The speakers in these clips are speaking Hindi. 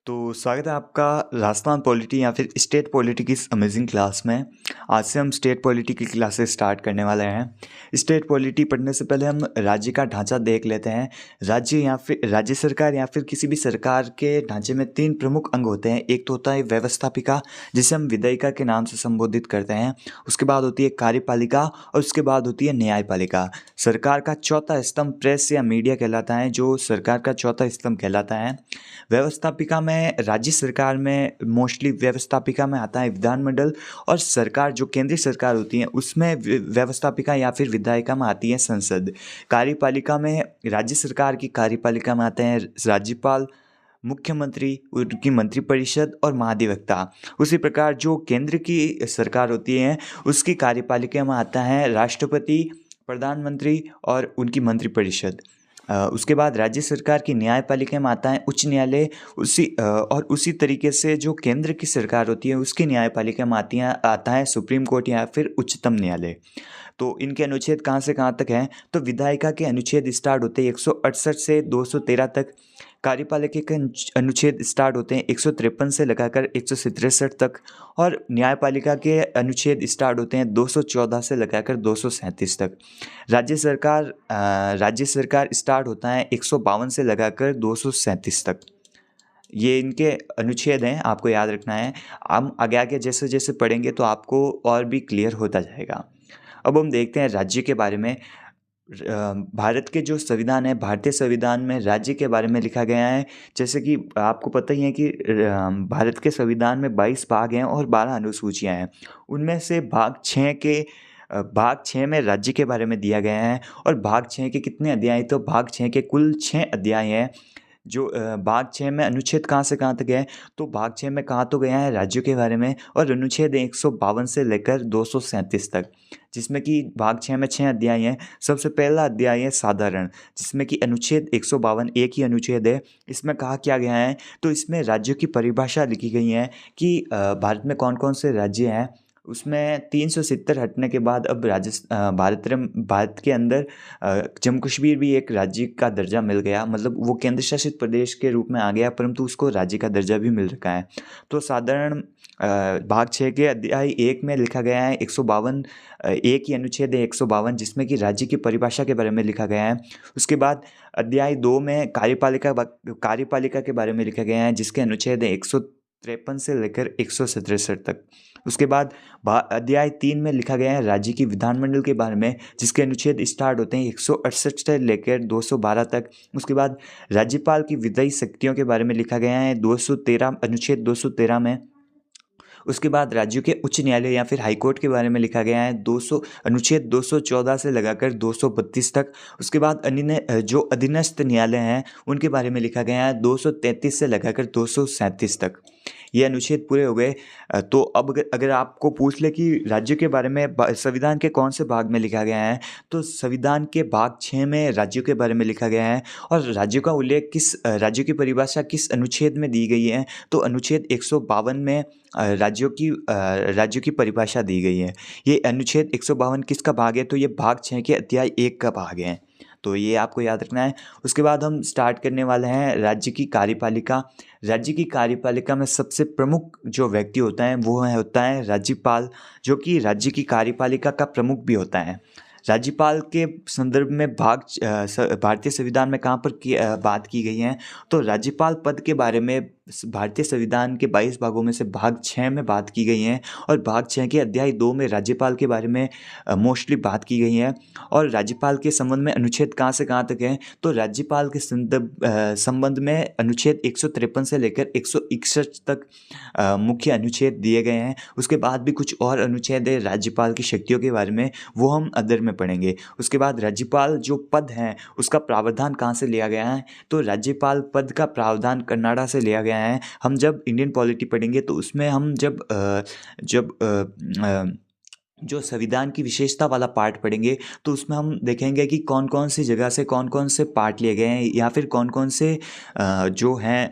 तो स्वागत है आपका राजस्थान पॉलिटी या फिर स्टेट पॉलिटी की इस अमेजिंग क्लास में। आज से हम स्टेट पॉलिटी की क्लासेस स्टार्ट करने वाले हैं। स्टेट पॉलिटी पढ़ने से पहले हम राज्य का ढांचा देख लेते हैं। राज्य या फिर राज्य सरकार या फिर किसी भी सरकार के ढांचे में तीन प्रमुख अंग होते हैं। एक तो होता है व्यवस्थापिका, जिसे हम विधायिका के नाम से संबोधित करते हैं। उसके बाद होती है कार्यपालिका और उसके बाद होती है न्यायपालिका। सरकार का चौथा स्तंभ प्रेस या मीडिया कहलाता है, जो सरकार का चौथा स्तंभ कहलाता है। व्यवस्थापिका में राज्य सरकार में मोस्टली व्यवस्थापिका में आता है विधानमंडल, और सरकार जो केंद्रीय सरकार होती है उसमें व्यवस्थापिका या फिर विधायिका में आती है संसद। कार्यपालिका में राज्य सरकार की कार्यपालिका में आते हैं राज्यपाल, मुख्यमंत्री, उनकी मंत्रिपरिषद और महाधिवक्ता। उसी प्रकार जो केंद्र की सरकार होती है उसकी कार्यपालिका में आता है राष्ट्रपति, प्रधानमंत्री और उनकी मंत्रिपरिषद। उसके बाद राज्य सरकार की न्यायपालिका में आता है उच्च न्यायालय। उसी तरीके से जो केंद्र की सरकार होती है उसकी न्यायपालिका में आता है सुप्रीम कोर्ट या फिर उच्चतम न्यायालय। तो इनके अनुच्छेद कहाँ से कहाँ तक हैं? तो विधायिका के अनुच्छेद स्टार्ट होते हैं 168 से 213 तक। कार्यपालिका के अनुच्छेद स्टार्ट होते हैं 153 से लगाकर 167 तक। और न्यायपालिका के अनुच्छेद स्टार्ट होते हैं 214 से लगाकर 237 तक। राज्य सरकार स्टार्ट होता है 152 से लगाकर 237 तक। ये इनके अनुच्छेद हैं, आपको याद रखना है। हम आगे आगे जैसे जैसे पढ़ेंगे तो आपको और भी क्लियर होता जाएगा। अब हम देखते हैं राज्य के बारे में। भारत के जो संविधान है, भारतीय संविधान में राज्य के बारे में लिखा गया है। जैसे कि आपको पता ही है कि भारत के संविधान में 22 भाग हैं और 12 अनुसूचियां हैं। उनमें से भाग 6 में राज्य के बारे में दिया गया है। और भाग 6 के कितने अध्याय? तो भाग 6 के कुल 6 अध्याय हैं। जो भाग 6 में अनुच्छेद कहाँ से कहाँ तक है? तो भाग 6 में कहा तो गया है राज्यों के बारे में, और अनुच्छेद 152 से लेकर 237 तक, जिसमें कि भाग 6 में 6 अध्याय हैं। सबसे पहला अध्याय है साधारण, जिसमें कि अनुच्छेद 152 एक ही अनुच्छेद है। इसमें कहा क्या गया है? तो इसमें राज्यों की परिभाषा लिखी गई है कि भारत में कौन कौन से राज्य हैं। उसमें 370 हटने के बाद अब भारत के अंदर जम्मू कश्मीर भी एक राज्य का दर्जा मिल गया, मतलब वो केंद्र शासित प्रदेश के रूप में आ गया, परंतु उसको राज्य का दर्जा भी मिल रखा है। तो साधारण भाग 6 के अध्याय 1 में लिखा गया है 152, एक ही अनुच्छेद है 152, जिसमें कि राज्य की परिभाषा के बारे में लिखा गया है। उसके बाद अध्याय 2 में कार्यपालिका के बारे में लिखा गया है, जिसके अनुच्छेद है 153 से लेकर 167 तक। उसके बाद अध्याय 3 में लिखा गया है राज्य की विधानमंडल के बारे में, जिसके अनुच्छेद स्टार्ट होते हैं 168 से लेकर 212 तक। उसके बाद राज्यपाल की विधायी शक्तियों के बारे में लिखा गया है 213, अनुच्छेद 213 में। उसके बाद राज्यों के उच्च न्यायालय या फिर हाईकोर्ट के बारे में लिखा गया है अनुच्छेद 214 से लगाकर 232 तक। उसके बाद जो अधीनस्थ न्यायालय हैं उनके बारे में लिखा गया है 233 से लगाकर 237 तक। ये अनुच्छेद पूरे हो गए। तो अब अगर आपको पूछ ले कि राज्यों के बारे में संविधान के कौन से भाग में लिखा गया है, तो संविधान के भाग 6 में राज्यों के बारे में लिखा गया है। और राज्यों का उल्लेख राज्यों की परिभाषा किस अनुच्छेद में दी गई है? तो अनुच्छेद 152 में राज्यों की परिभाषा दी गई है। ये अनुच्छेद 152 किसका भाग है? तो ये भाग 6 के अध्याय 1 का भाग है। तो ये आपको याद रखना है। उसके बाद हम स्टार्ट करने वाले हैं राज्य की कार्यपालिका। राज्य की कार्यपालिका में सबसे प्रमुख जो व्यक्ति होता है वो होता है राज्यपाल, जो कि राज्य की कार्यपालिका का प्रमुख भी होता है। राज्यपाल के संदर्भ में भारतीय संविधान में कहाँ पर बात की गई है? तो राज्यपाल पद के बारे में भारतीय संविधान के 22 भागों में से भाग 6 में बात की गई है, और भाग 6 के अध्याय 2 में राज्यपाल के बारे में मोस्टली बात की गई है। और राज्यपाल के संबंध में अनुच्छेद कहाँ से कहाँ तक है? तो राज्यपाल के संबंध में अनुच्छेद 153 से लेकर 161 तक मुख्य अनुच्छेद दिए गए हैं। उसके बाद भी कुछ और अनुच्छेद है राज्यपाल की शक्तियों के बारे में, वो हम अदर में पढ़ेंगे। उसके बाद राज्यपाल जो पद है उसका प्रावधान कहाँ से लिया गया है? तो राज्यपाल पद का प्रावधान कनाडा से लिया गया है। हम जब इंडियन पॉलिटी पढ़ेंगे तो उसमें हम जब जो संविधान की विशेषता वाला पार्ट पढ़ेंगे तो उसमें हम देखेंगे कि कौन कौन सी जगह से कौन कौन से पार्ट लिए गए हैं या फिर कौन कौन से जो हैं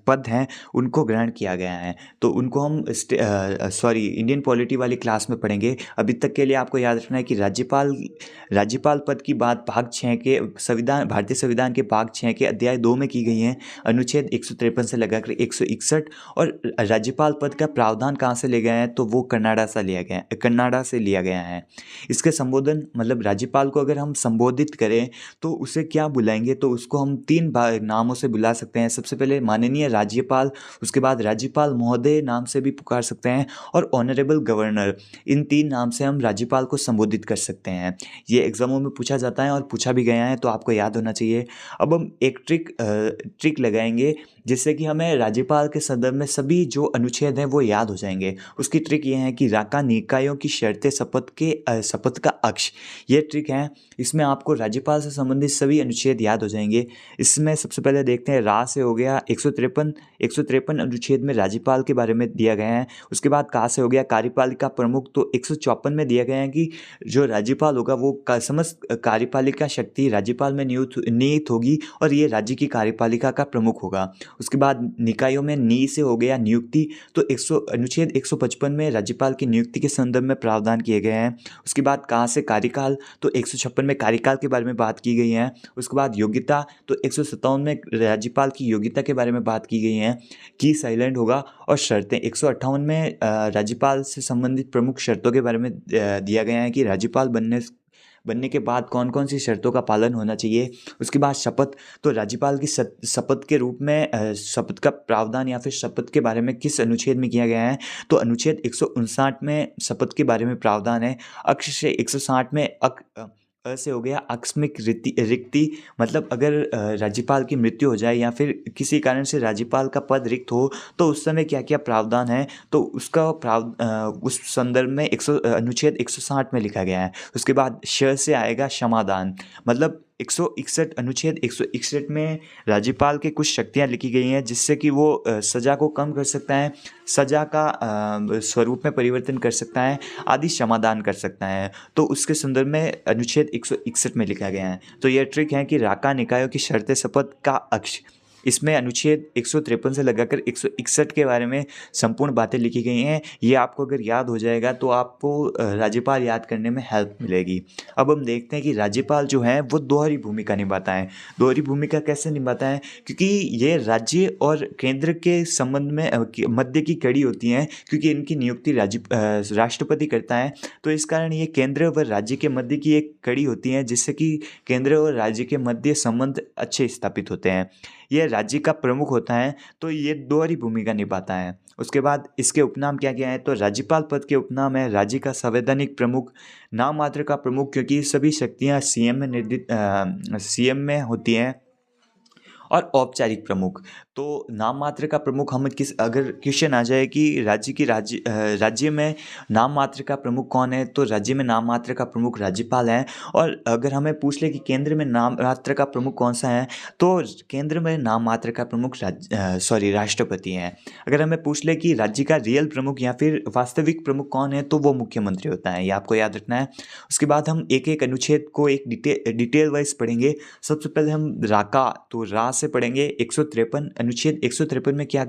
पद हैं उनको ग्रहण किया गया है। तो उनको हम इंडियन पॉलिटी वाली क्लास में पढ़ेंगे। अभी तक के लिए आपको याद रखना है कि राज्यपाल पद की बात भाग 6 के भारतीय संविधान के भाग 6 के अध्याय 2 में की गई है, अनुच्छेद 153 से लगाकर 161। और राज्यपाल पद का प्रावधान कहाँ से ले गए हैं तो वो कन्नाडा से लिया गया है। इसके संबोधन मतलब राज्यपाल को अगर हम संबोधित करें तो उसे क्या बुलाएंगे, तो उसको हम 3 नामों से बुला सकते हैं। सबसे पहले माननीय राज्यपाल, उसके बाद राज्यपाल महोदय नाम से भी पुकार सकते हैं, और ऑनरेबल गवर्नर। इन 3 नाम से हम राज्यपाल को संबोधित कर सकते हैं। ये एग्जामों में पूछा जाता है और पूछा भी गया है, तो आपको याद होना चाहिए। अब हम एक ट्रिक लगाएंगे जिससे कि हमें राज्यपाल के संदर्भ में सभी जो अनुच्छेद हैं वो याद हो जाएंगे। उसकी ट्रिक ये है कि राका निकायों की शर्तें शपथ का अक्ष, ये ट्रिक है। इसमें आपको राज्यपाल से संबंधित सभी अनुच्छेद याद हो जाएंगे। इसमें सबसे पहले देखते हैं, रा से हो गया 153 अनुच्छेद में राज्यपाल के बारे में दिया गया है। उसके बाद का से हो गया कार्यपालिका प्रमुख, तो 154 में दिया गया है कि जो राज्यपाल होगा वो समस्त कार्यपालिका शक्ति राज्यपाल में निहित होगी और ये राज्य की कार्यपालिका का प्रमुख होगा। उसके बाद निकायों में नी से हो गया नियुक्ति, तो अनुच्छेद 155 में राज्यपाल की नियुक्ति के संदर्भ में प्रावधान किए गए हैं। उसके बाद कहाँ से कार्यकाल, तो 156 में कार्यकाल के बारे में बात की गई है। उसके बाद योग्यता, तो 157 में राज्यपाल की योग्यता के बारे में बात की गई है कि साइलेंट होगा। और शर्तें 158 में राज्यपाल से संबंधित प्रमुख शर्तों के बारे में दिया गया है कि राज्यपाल बनने के बाद कौन कौन सी शर्तों का पालन होना चाहिए। उसके बाद शपथ, तो राज्यपाल की शपथ के रूप में शपथ का प्रावधान या फिर शपथ के बारे में किस अनुच्छेद में किया गया है, तो अनुच्छेद 159 में शपथ के बारे में प्रावधान है। अक्ष से 160 में से हो गया आकस्मिक रिक्ति, मतलब अगर राज्यपाल की मृत्यु हो जाए या फिर किसी कारण से राज्यपाल का पद रिक्त हो तो उस समय क्या क्या प्रावधान है, तो उसका उस संदर्भ में अनुच्छेद 160 में लिखा गया है। उसके बाद श से आएगा क्षमादान, मतलब 161 अनुच्छेद 161 में राज्यपाल के कुछ शक्तियाँ लिखी गई हैं जिससे कि वो सज़ा को कम कर सकता है, सज़ा का स्वरूप में परिवर्तन कर सकता है, आदि समाधान कर सकता है। तो उसके संदर्भ में अनुच्छेद 161 में लिखा गया है। तो यह ट्रिक है कि राका निकायों की शर्तें शपथ का अक्ष, इसमें अनुच्छेद 153 से लगाकर 161 के बारे में संपूर्ण बातें लिखी गई हैं। ये आपको अगर याद हो जाएगा तो आपको राज्यपाल याद करने में हेल्प मिलेगी। अब हम देखते हैं कि राज्यपाल जो है वो दोहरी भूमिका निभाता है। दोहरी भूमिका कैसे निभाता है, क्योंकि ये राज्य और केंद्र के संबंध में मध्य की कड़ी होती हैं, क्योंकि इनकी नियुक्ति राष्ट्रपति करता है। तो इस कारण ये केंद्र व राज्य के मध्य की एक कड़ी होती है जिससे कि केंद्र और राज्य के मध्य संबंध अच्छे स्थापित होते हैं। यह राज्य का प्रमुख होता है, तो ये दोहरी भूमिका निभाता है। उसके बाद इसके उपनाम क्या क्या है, तो राज्यपाल पद के उपनाम है राज्य का संवैधानिक प्रमुख, नाम मात्र का प्रमुख, क्योंकि सभी शक्तियाँ सीएम में होती हैं, और औपचारिक प्रमुख। तो नाम मात्र का प्रमुख हम अगर क्वेश्चन आ जाए कि राज्य में नाम मात्र का प्रमुख कौन है, तो राज्य में नाम मात्र का प्रमुख राज्यपाल है। और अगर हमें पूछ ले कि केंद्र में नाम मात्र का प्रमुख कौन सा है, तो केंद्र में नाम मात्र का प्रमुख राष्ट्रपति हैं। अगर हमें पूछ ले कि राज्य का रियल प्रमुख या फिर वास्तविक प्रमुख कौन है, तो वो मुख्यमंत्री होता है। ये आपको याद रखना है। उसके बाद हम एक एक अनुच्छेद को एक डिटेल वाइज पढ़ेंगे। सबसे पहले हम राका, तो रा से पढ़ेंगे 153 अनुच्छेद 153 में क्या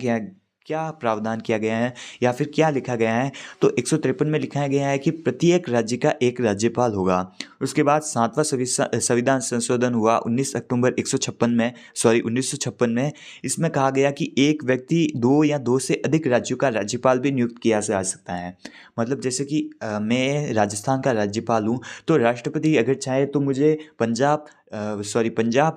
प्रावधान किया गया है या फिर क्या लिखा गया है, तो 153 में लिखा गया है कि प्रत्येक राज्य का एक राज्यपाल होगा। उसके बाद 7वां संविधान संशोधन हुआ 19 अक्टूबर 1956 में। इसमें कहा गया कि एक व्यक्ति 2 या 2 से अधिक राज्यों का राज्यपाल भी नियुक्त किया जा सकता है। मतलब जैसे कि मैं राजस्थान का राज्यपाल हूँ, तो राष्ट्रपति अगर चाहे तो मुझे पंजाब,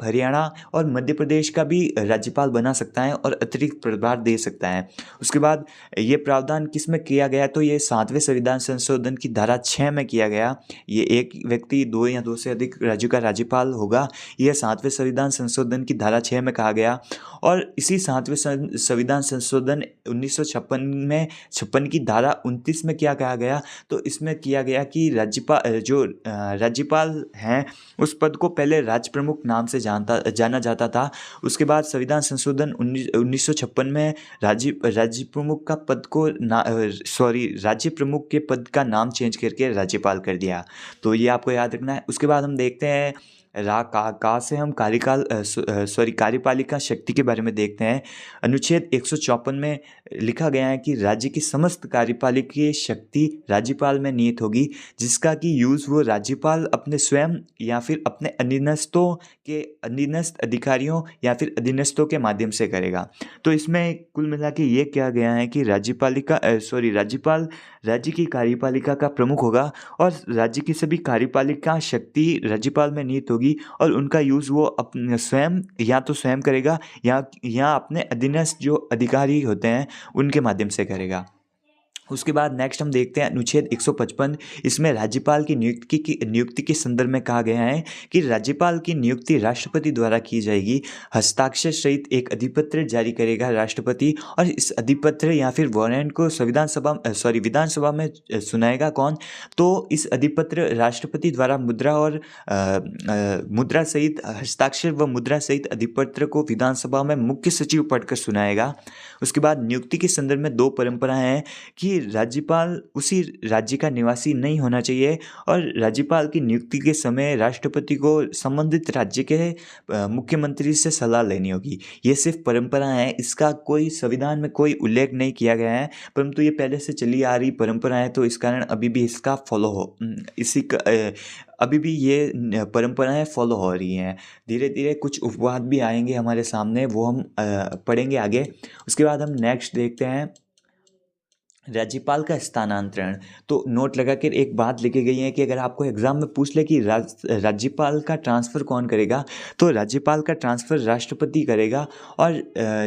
हरियाणा और मध्य प्रदेश का भी राज्यपाल बना सकता है और अतिरिक्त प्रभार दे सकता है। उसके बाद ये प्रावधान किस में किया गया, तो ये 7वें संविधान संशोधन की धारा 6 में किया गया। ये एक व्यक्ति 2 या 2 से अधिक राज्यों का राज्यपाल होगा, यह 7वें संविधान संशोधन की धारा 6 में कहा गया। और इसी 7वें संविधान संशोधन 1956 की धारा 29 में क्या कहा गया, तो इसमें किया गया कि राज्यपाल हैं उस पद को पहले पहले राज्य प्रमुख नाम से जाना जाता था। उसके बाद संविधान संशोधन 1956 में राज्य प्रमुख का पद को राज्य प्रमुख के पद का नाम चेंज करके राज्यपाल कर दिया। तो ये आपको याद रखना है। उसके बाद हम देखते हैं का से हम कार्यपालिका शक्ति के बारे में देखते हैं। अनुच्छेद 154 में लिखा गया है कि राज्य की समस्त कार्यपालिकीय शक्ति राज्यपाल में निहित होगी, जिसका कि यूज़ वो राज्यपाल अपने स्वयं या फिर अपने अधीनस्थ अधिकारियों या फिर अधीनस्थों के माध्यम से करेगा। तो इसमें कुल मिला के ये किया गया है कि राज्यपाल राज्य की कार्यपालिका का प्रमुख होगा और राज्य की सभी कार्यपालिका शक्ति राज्यपाल में निहित होगी और उनका यूज़ वो अपने स्वयं करेगा या अपने अधीनस्थ जो अधिकारी होते हैं उनके माध्यम से करेगा। उसके बाद नेक्स्ट हम देखते हैं अनुच्छेद 155। इसमें राज्यपाल की नियुक्ति के संदर्भ में कहा गया है कि राज्यपाल की नियुक्ति राष्ट्रपति द्वारा की जाएगी। हस्ताक्षर सहित एक अधिपत्र जारी करेगा राष्ट्रपति और इस अधिपत्र या फिर वारंट को विधानसभा में सुनाएगा कौन? तो इस अधिपत्र राष्ट्रपति द्वारा मुद्रा सहित हस्ताक्षर व मुद्रा सहित अधिपत्र को विधानसभा में मुख्य सचिव पढ़कर सुनाएगा। उसके बाद नियुक्ति के संदर्भ में दो परंपराएं हैं कि राज्यपाल उसी राज्य का निवासी नहीं होना चाहिए और राज्यपाल की नियुक्ति के समय राष्ट्रपति को संबंधित राज्य के मुख्यमंत्री से सलाह लेनी होगी। ये सिर्फ परंपरा है, इसका कोई संविधान में कोई उल्लेख नहीं किया गया है, परंतु ये पहले से चली आ रही परंपरा है। तो इस कारण अभी भी इसका अभी भी ये परंपराएं फॉलो हो रही हैं। धीरे धीरे कुछ उपवाद भी आएंगे हमारे सामने, वो हम पढ़ेंगे आगे। उसके बाद हम नेक्स्ट देखते हैं राज्यपाल का स्थानांतरण। तो नोट लगा कर एक बात लिखी गई है कि अगर आपको एग्जाम में पूछ ले कि राज्यपाल का ट्रांसफ़र कौन करेगा, तो राज्यपाल का ट्रांसफ़र राष्ट्रपति करेगा। और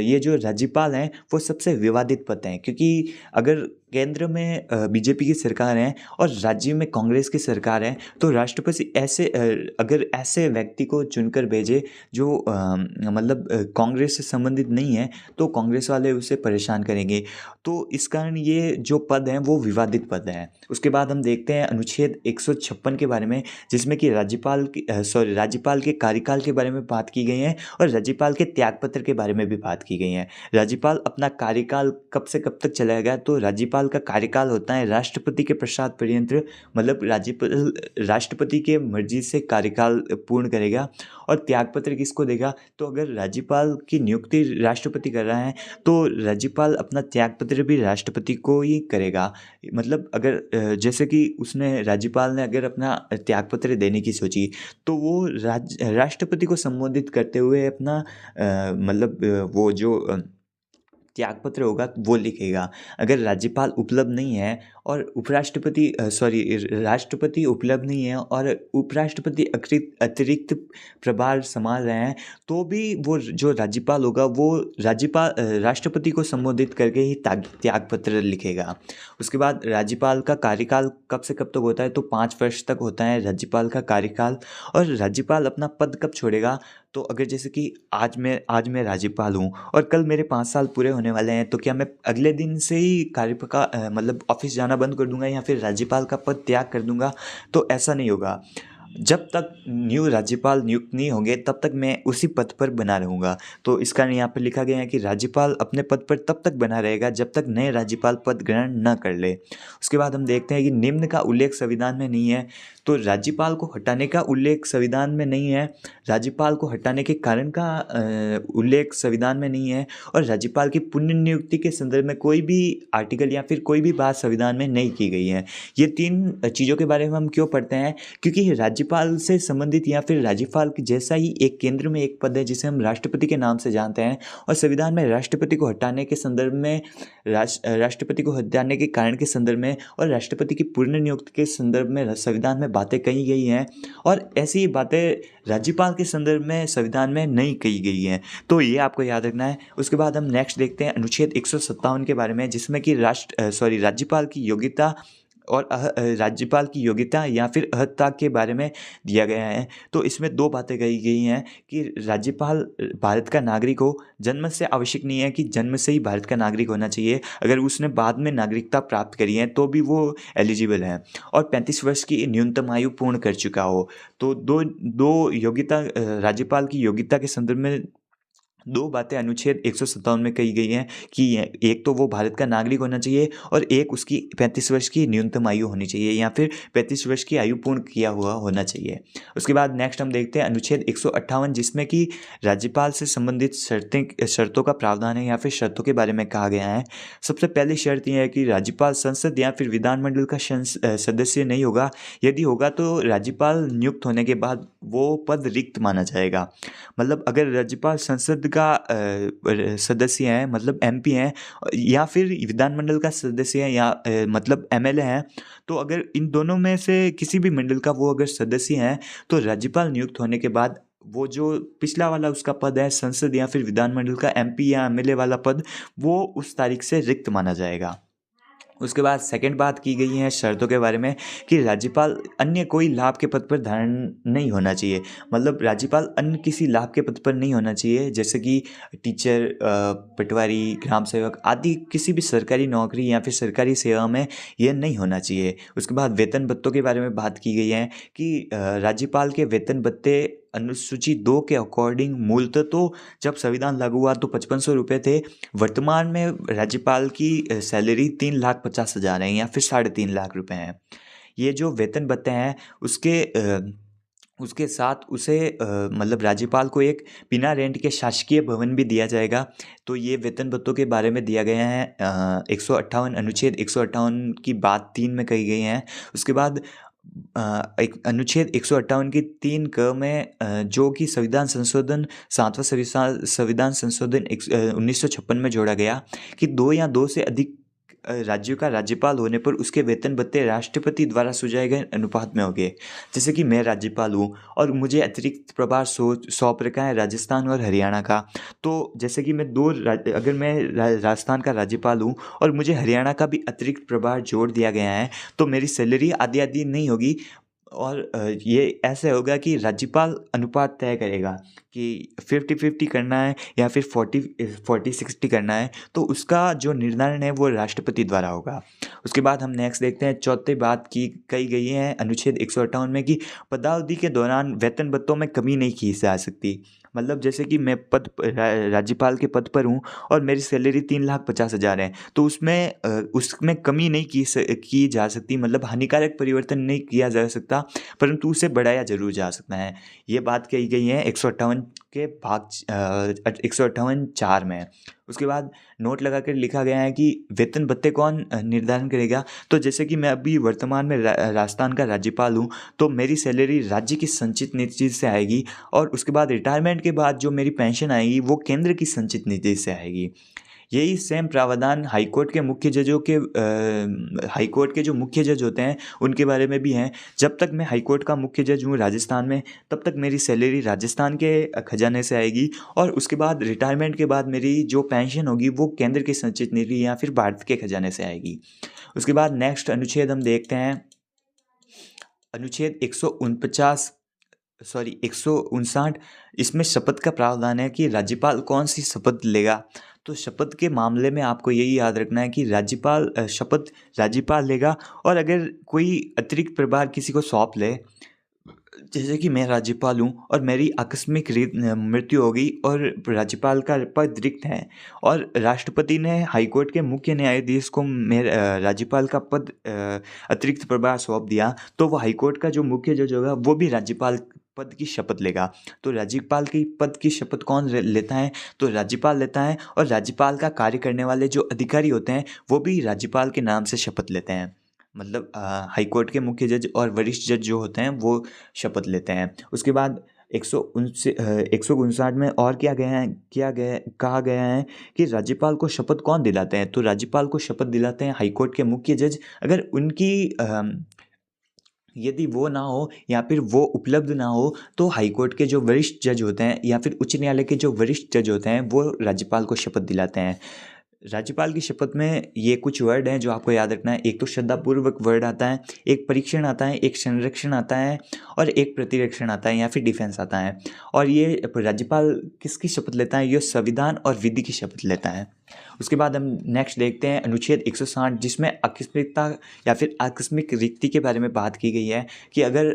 ये जो राज्यपाल हैं वो सबसे विवादित पद हैं, क्योंकि अगर केंद्र में बीजेपी की सरकार है और राज्य में कांग्रेस की सरकार है, तो राष्ट्रपति अगर ऐसे व्यक्ति को चुनकर भेजे जो कांग्रेस से संबंधित नहीं है, तो कांग्रेस वाले उसे परेशान करेंगे। तो इस कारण ये जो पद हैं वो विवादित पद हैं। उसके बाद हम देखते हैं अनुच्छेद 156 के बारे में, जिसमें कि राज्यपाल के कार्यकाल के बारे में बात की गई है और राज्यपाल के त्यागपत्र के बारे में भी बात की गई है। राज्यपाल अपना कार्यकाल कब से कब तक चलाएगा? तो राज्यपाल का कार्यकाल होता है राष्ट्रपति के पश्चात पर्यंत, मतलब राष्ट्रपति के मर्जी से कार्यकाल पूर्ण करेगा। और त्यागपत्र किसको देगा? तो अगर राज्यपाल की नियुक्ति राष्ट्रपति कर रहा है तो राज्यपाल अपना त्यागपत्र भी राष्ट्रपति को ही करेगा। मतलब अगर जैसे कि राज्यपाल ने अगर अपना त्यागपत्र देने की सोची, तो वो राष्ट्रपति को संबोधित करते हुए अपना वो जो त्यागपत्र होगा वो लिखेगा। अगर राज्यपाल उपलब्ध नहीं है और राष्ट्रपति उपलब्ध नहीं है और उपराष्ट्रपति अतिरिक्त प्रभार संभाल रहे हैं, तो भी वो जो राज्यपाल होगा वो राष्ट्रपति को संबोधित करके ही त्यागपत्र लिखेगा। उसके बाद राज्यपाल का कार्यकाल कब से कब तक होता है? तो 5 वर्ष तक होता है राज्यपाल का कार्यकाल। और राज्यपाल अपना पद कब छोड़ेगा? तो अगर जैसे कि आज मैं राज्यपाल हूँ और कल मेरे 5 साल पूरे होने वाले हैं, तो क्या मैं अगले दिन से ही ऑफिस जाना बंद कर दूंगा या फिर राज्यपाल का पद त्याग कर दूंगा? तो ऐसा नहीं होगा। जब तक न्यू राज्यपाल नियुक्त नहीं होंगे तब तक मैं उसी पद पर बना रहूँगा। तो इस कारण यहाँ पर लिखा गया है कि राज्यपाल अपने पद पर तब तक बना रहेगा जब तक नए राज्यपाल पद ग्रहण न कर ले। उसके बाद हम देखते हैं कि निम्न का उल्लेख संविधान में नहीं है। तो राज्यपाल को हटाने का उल्लेख संविधान में नहीं है, राज्यपाल को हटाने के कारण का उल्लेख संविधान में नहीं है, और राज्यपाल की पुनर्नियुक्ति के संदर्भ में कोई भी आर्टिकल या फिर कोई भी बात संविधान में नहीं की गई है। ये 3 चीज़ों के बारे में हम क्यों पढ़ते हैं? क्योंकि राज्यपाल से संबंधित या फिर राज्यपाल के जैसा ही एक केंद्र में एक पद है जिसे हम राष्ट्रपति के नाम से जानते हैं, और संविधान में राष्ट्रपति को हटाने के संदर्भ में राष्ट्रपति को हटाने के कारण के संदर्भ में और राष्ट्रपति की पुनर्नियुक्ति के संदर्भ में संविधान में बातें कही गई हैं, और ऐसी बातें राज्यपाल के संदर्भ में संविधान में नहीं कही गई हैं। तो ये आपको याद रखना है। उसके बाद हम नेक्स्ट देखते हैं अनुच्छेद 157 के बारे में, जिसमें कि राज्यपाल की योग्यता और राज्यपाल की योग्यता या फिर अर्हता के बारे में दिया गया है। तो इसमें दो बातें कही गई हैं कि राज्यपाल भारत का नागरिक हो, जन्म से आवश्यक नहीं है कि जन्म से ही भारत का नागरिक होना चाहिए, अगर उसने बाद में नागरिकता प्राप्त करी है तो भी वो एलिजिबल है, और 35 वर्ष की न्यूनतम आयु पूर्ण कर चुका हो। तो दो दो योग्यता, राज्यपाल की योग्यता के संदर्भ में दो बातें अनुच्छेद 157 में कही गई हैं कि एक तो वो भारत का नागरिक होना चाहिए और एक उसकी 35 वर्ष की न्यूनतम आयु होनी चाहिए या फिर 35 वर्ष की आयु पूर्ण किया हुआ होना चाहिए। उसके बाद नेक्स्ट हम देखते हैं अनुच्छेद 158, जिसमें कि राज्यपाल से संबंधित शर्तों का प्रावधान है या फिर शर्तों के बारे में कहा गया है। सबसे पहली शर्त यह है कि राज्यपाल संसद या फिर विधानमंडल का सदस्य नहीं होगा। यदि होगा तो राज्यपाल नियुक्त होने के बाद वो पद रिक्त माना जाएगा। मतलब अगर राज्यपाल संसद का सदस्य हैं, मतलब एमपी हैं, या फिर विधानमंडल का सदस्य है या मतलब एमएलए हैं, तो अगर इन दोनों में से किसी भी मंडल का वो अगर सदस्य हैं तो राज्यपाल नियुक्त होने के बाद वो जो पिछला वाला उसका पद है संसद या फिर विधानमंडल का एमपी या एमएलए वाला पद, वो उस तारीख से रिक्त माना जाएगा। उसके बाद सेकंड बात की गई है शर्तों के बारे में कि राज्यपाल अन्य कोई लाभ के पद पर धारण नहीं होना चाहिए। मतलब राज्यपाल अन्य किसी लाभ के पद पर नहीं होना चाहिए, जैसे कि टीचर, पटवारी, ग्राम सेवक आदि किसी भी सरकारी नौकरी या फिर सरकारी सेवा में यह नहीं होना चाहिए। उसके बाद वेतन भत्तों के बारे में बात की गई है कि राज्यपाल के वेतन भत्ते अनुसूची 2 के अकॉर्डिंग मूलतः तो जब संविधान लागू हुआ तो 5500 रुपये थे। वर्तमान में राज्यपाल की सैलरी 3,50,000 है या फिर 3.5 लाख रुपए हैं। ये जो वेतन भत्ते हैं उसके साथ उसे मतलब राज्यपाल को एक बिना रेंट के शासकीय भवन भी दिया जाएगा। तो ये वेतन भत्तों के बारे में दिया गया है 158 अनुच्छेद 158 की बात 3 में कही गई है। उसके बाद एक अनुच्छेद 158 की 3 क में जो कि संविधान संशोधन 7वां संविधान संशोधन 1956 में जोड़ा गया कि 2 या 2 से अधिक राज्यों का राज्यपाल होने पर उसके वेतन भत्ते राष्ट्रपति द्वारा सुझाए गए अनुपात में होंगे। जैसे कि मैं राज्यपाल हूँ और मुझे अतिरिक्त प्रभार सौंप रखा है राजस्थान और हरियाणा का। तो जैसे कि मैं अगर मैं राजस्थान का राज्यपाल हूँ और मुझे हरियाणा का भी अतिरिक्त प्रभार जोड़ दिया गया है, तो मेरी सैलरी आधी आधी नहीं होगी और ये ऐसे होगा कि राज्यपाल अनुपात तय करेगा कि 50-50 करना है या फिर 40-60 करना है, तो उसका जो निर्धारण है वो राष्ट्रपति द्वारा होगा। उसके बाद हम नेक्स्ट देखते हैं, चौथी बात की कही गई है अनुच्छेद 158 में कि पदावधि के दौरान वेतन भत्तों में कमी नहीं की जा सकती। मतलब जैसे कि मैं राज्यपाल के पद पर हूँ और मेरी सैलरी 3,50,000 है, तो उसमें कमी नहीं की जा सकती, मतलब हानिकारक परिवर्तन नहीं किया जा सकता, परंतु उसे बढ़ाया जरूर जा सकता है। ये बात कही गई है 158 के भाग 158(4) में। उसके बाद नोट लगाकर लिखा गया है कि वेतन भत्ते कौन निर्धारण करेगा। तो जैसे कि मैं अभी वर्तमान में राजस्थान का राज्यपाल हूँ, तो मेरी सैलरी राज्य की संचित निधि से आएगी और उसके बाद रिटायरमेंट के बाद जो मेरी पेंशन आएगी वो केंद्र की संचित निधि से आएगी। यही सेम प्रावधान हाईकोर्ट के जो मुख्य जज होते हैं उनके बारे में भी हैं। जब तक मैं हाईकोर्ट का मुख्य जज हूँ राजस्थान में, तब तक मेरी सैलरी राजस्थान के खजाने से आएगी और उसके बाद रिटायरमेंट के बाद मेरी जो पेंशन होगी वो केंद्र की संचित निधि या फिर भारत के खजाने से आएगी। उसके बाद नेक्स्ट अनुच्छेद हम देखते हैं, अनुच्छेद 159। इसमें शपथ का प्रावधान है कि राज्यपाल कौन सी शपथ लेगा। तो शपथ के मामले में आपको यही याद रखना है कि शपथ राज्यपाल लेगा, और अगर कोई अतिरिक्त प्रभार किसी को सौंप ले, जैसे कि मैं राज्यपाल हूँ और मेरी आकस्मिक मृत्यु हो गई और राज्यपाल का पद रिक्त है और राष्ट्रपति ने हाईकोर्ट के मुख्य न्यायाधीश को मेरे राज्यपाल का पद अतिरिक्त प्रभार सौंप दिया, तो वो हाईकोर्ट का जो मुख्य जज होगा वो भी राज्यपाल पद की शपथ लेगा। तो राज्यपाल की पद की शपथ कौन लेता है, तो राज्यपाल लेता है, और राज्यपाल का कार्य करने वाले जो अधिकारी होते हैं वो भी राज्यपाल के नाम से शपथ लेते हैं। मतलब हाईकोर्ट के मुख्य जज और वरिष्ठ जज जो होते हैं वो शपथ लेते हैं। उसके बाद 159 में और कहा गया है कि राज्यपाल को शपथ कौन दिलाते हैं। तो राज्यपाल को शपथ दिलाते हैं हाईकोर्ट के मुख्य जज। अगर उनकी यदि वो ना हो या फिर वो उपलब्ध ना हो, तो हाईकोर्ट के जो वरिष्ठ जज होते हैं या फिर उच्च न्यायालय के जो वरिष्ठ जज होते हैं वो राज्यपाल को शपथ दिलाते हैं। राज्यपाल की शपथ में ये कुछ वर्ड हैं जो आपको याद रखना है। एक तो श्रद्धापूर्वक वर्ड आता है, एक परीक्षण आता है, एक संरक्षण आता है और एक प्रतिरक्षण आता है या फिर डिफेंस आता है। और ये राज्यपाल किसकी शपथ लेता है? ये संविधान और विधि की शपथ लेता है। उसके बाद हम नेक्स्ट देखते हैं अनुच्छेद 160, जिसमें आकस्मिकता या फिर आकस्मिक रिक्ति के बारे में बात की गई है कि अगर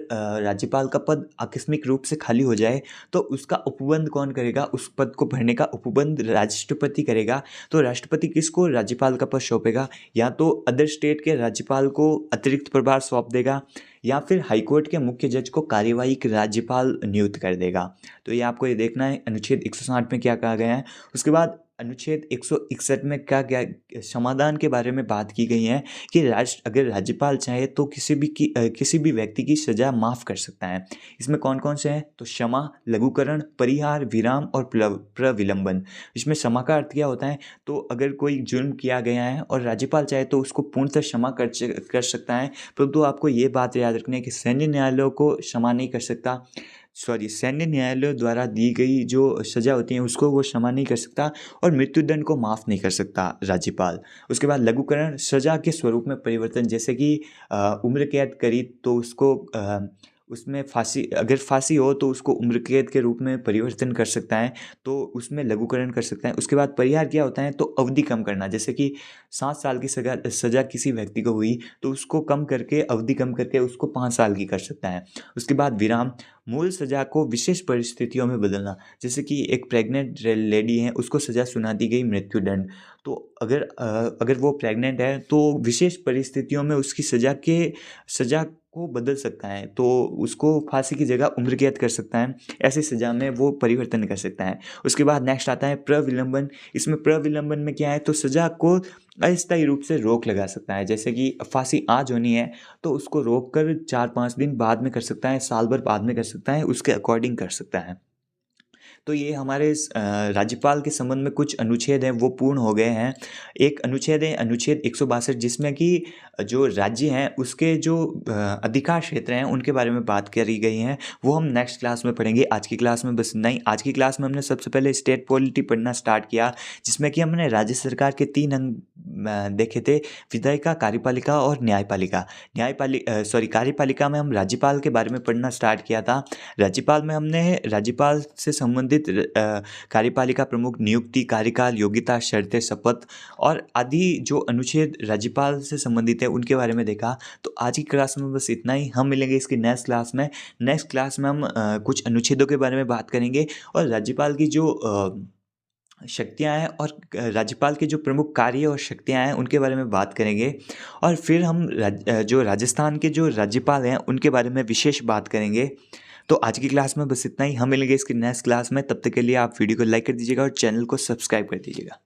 राज्यपाल का पद आकस्मिक रूप से खाली हो जाए तो उसका उपबंध कौन करेगा? उस पद को भरने का उपबंध राष्ट्रपति करेगा। तो राष्ट्रपति किसको राज्यपाल का पद सौंपेगा? या तो अदर स्टेट के राज्यपाल को अतिरिक्त प्रभार सौंप देगा या फिर हाईकोर्ट के मुख्य जज को कार्यवाही राज्यपाल नियुक्त कर देगा। तो ये आपको ये देखना है अनुच्छेद 160 में क्या कहा गया है। उसके बाद अनुच्छेद 161 में क्या क्या समाधान के बारे में बात की गई है कि अगर राज्यपाल चाहे तो किसी भी व्यक्ति की सज़ा माफ़ कर सकता है। इसमें कौन कौन से हैं? तो क्षमा, लघुकरण, परिहार, विराम और प्रविलंबन। इसमें क्षमा का अर्थ क्या होता है? तो अगर कोई जुर्म किया गया है और राज्यपाल चाहे तो उसको पूर्णतः क्षमा कर सकता है, परंतु आपको ये बात याद रखनी है कि सैन्य न्यायालयों को क्षमा नहीं कर सकता। सैन्य न्यायालय द्वारा दी गई जो सज़ा होती है उसको वो क्षमा नहीं कर सकता और मृत्युदंड को माफ़ नहीं कर सकता राज्यपाल। उसके बाद लघुकरण, सज़ा के स्वरूप में परिवर्तन, जैसे कि उम्र कैद करी तो उसको उसमें अगर फांसी हो तो उसको उम्र कैद के रूप में परिवर्तन कर सकता है, तो उसमें लघुकरण कर सकता है। उसके बाद परिहार क्या होता है? तो अवधि कम करना, जैसे कि 7 साल की सज़ा किसी व्यक्ति को हुई तो उसको कम करके, अवधि कम करके उसको 5 साल की कर सकता है। उसके बाद विराम, मूल सज़ा को विशेष परिस्थितियों में बदलना, जैसे कि एक प्रेग्नेंट लेडी है, उसको सज़ा सुना दी गई मृत्युदंड, तो अगर वो प्रेग्नेंट है तो विशेष परिस्थितियों में उसकी सज़ा को बदल सकता है, तो उसको फांसी की जगह उम्र कैद कर सकता है। ऐसी सज़ा में वो परिवर्तन कर सकता है। उसके बाद नेक्स्ट आता है प्रविलंबन। इसमें प्रविलंबन में क्या है? तो सज़ा को अस्थायी रूप से रोक लगा सकता है, जैसे कि फांसी आज होनी है तो उसको रोक कर 4-5 दिन बाद में कर सकता है, साल भर बाद में कर सकता है, उसके अकॉर्डिंग कर सकता है। तो ये हमारे राज्यपाल के संबंध में कुछ अनुच्छेद हैं वो पूर्ण हो गए हैं। एक अनुच्छेद है अनुच्छेद 162, जिसमें कि जो राज्य हैं उसके जो अधिकार क्षेत्र हैं उनके बारे में बात करी गई हैं, वो हम नेक्स्ट क्लास में पढ़ेंगे। आज की क्लास में बस नहीं, आज की क्लास में हमने सबसे पहले स्टेट पॉलिटी पढ़ना स्टार्ट किया, जिसमें कि हमने राज्य सरकार के 3 अंग देखे थे, विधायिका, कार्यपालिका और न्यायपालिका। कार्यपालिका में हम राज्यपाल के बारे में पढ़ना स्टार्ट किया था। राज्यपाल में हमने राज्यपाल से संबंधित कार्यपालिका प्रमुख, नियुक्ति, कार्यकाल, योग्यता, शर्तें, शपथ और आदि जो अनुच्छेद राज्यपाल से संबंधित है उनके बारे में देखा। तो आज की क्लास में बस इतना ही। हम मिलेंगे इसकी नेक्स्ट क्लास में। नेक्स्ट क्लास में हम कुछ अनुच्छेदों के बारे में बात करेंगे और राज्यपाल की जो शक्तियाँ हैं और राज्यपाल के जो प्रमुख कार्य और शक्तियाँ हैं उनके बारे में बात करेंगे। और फिर हम जो राजस्थान के जो राज्यपाल हैं उनके बारे में विशेष बात करेंगे। तो आज की क्लास में बस इतना ही। हम मिलेंगे इसकी नेक्स्ट क्लास में। तब तक के लिए आप वीडियो को लाइक कर दीजिएगा और चैनल को सब्सक्राइब कर दीजिएगा।